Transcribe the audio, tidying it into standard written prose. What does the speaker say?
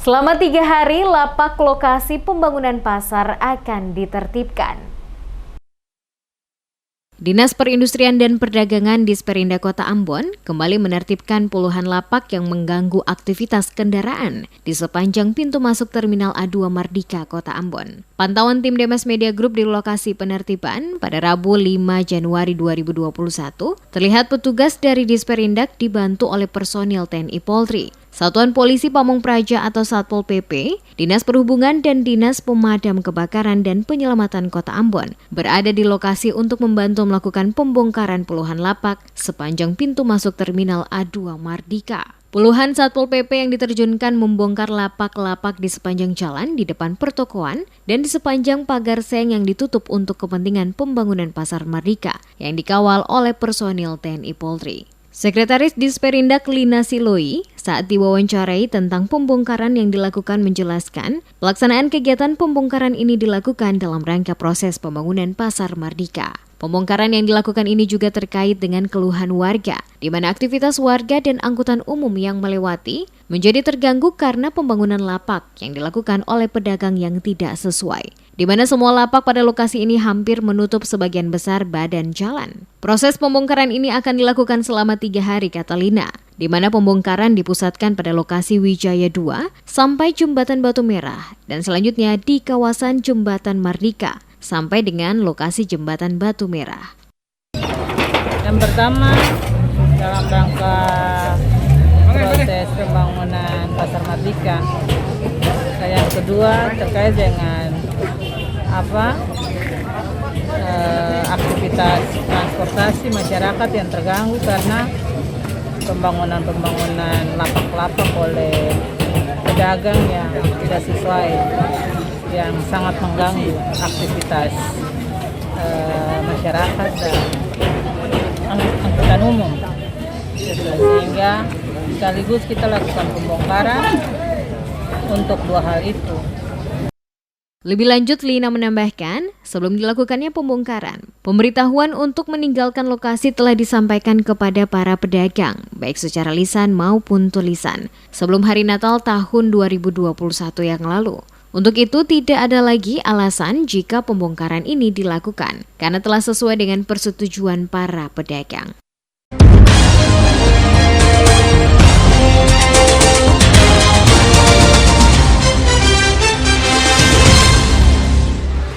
Selama 3 hari, lapak lokasi pembangunan pasar akan ditertibkan. Dinas Perindustrian dan Perdagangan Disperinda Kota Ambon kembali menertibkan puluhan lapak yang mengganggu aktivitas kendaraan di sepanjang pintu masuk Terminal A2 Mardika, Kota Ambon. Pantauan tim Demas Media Group di lokasi penertiban pada Rabu 5 Januari 2021 terlihat petugas dari Disperindak dibantu oleh personil TNI Polri, Satuan Polisi Pamung Praja atau Satpol PP, Dinas Perhubungan dan Dinas Pemadam Kebakaran dan Penyelamatan Kota Ambon berada di lokasi untuk membantu melakukan pembongkaran puluhan lapak sepanjang pintu masuk Terminal A2 Mardika. Puluhan Satpol PP yang diterjunkan membongkar lapak-lapak di sepanjang jalan di depan pertokoan dan di sepanjang pagar seng yang ditutup untuk kepentingan pembangunan Pasar Mardika yang dikawal oleh personil TNI Polri. Sekretaris Disperindak Lina Siloi saat diwawancarai tentang pembongkaran yang dilakukan menjelaskan pelaksanaan kegiatan pembongkaran ini dilakukan dalam rangka proses pembangunan Pasar Mardika. Pembongkaran yang dilakukan ini juga terkait dengan keluhan warga, di mana aktivitas warga dan angkutan umum yang melewati menjadi terganggu karena pembangunan lapak yang dilakukan oleh pedagang yang tidak sesuai, di mana semua lapak pada lokasi ini hampir menutup sebagian besar badan jalan. Proses pembongkaran ini akan dilakukan selama 3 hari, kata Lina, di mana pembongkaran dipusatkan pada lokasi Wijaya 2 sampai Jembatan Batu Merah dan selanjutnya di kawasan Jembatan Mardika sampai dengan lokasi Jembatan Batu Merah. Yang pertama, dalam rangka proses pembangunan Pasar Mardika. Yang kedua terkait dengan aktivitas transportasi masyarakat yang terganggu karena pembangunan lapak-lapak oleh pedagang yang tidak sesuai, yang sangat mengganggu aktivitas masyarakat dan angkutan umum. Sehingga sekaligus kita lakukan pembongkaran untuk 2 hal itu. Lebih lanjut, Lina menambahkan, sebelum dilakukannya pembongkaran, pemberitahuan untuk meninggalkan lokasi telah disampaikan kepada para pedagang, baik secara lisan maupun tulisan, sebelum hari Natal tahun 2021 yang lalu. Untuk itu, tidak ada lagi alasan jika pembongkaran ini dilakukan, karena telah sesuai dengan persetujuan para pedagang.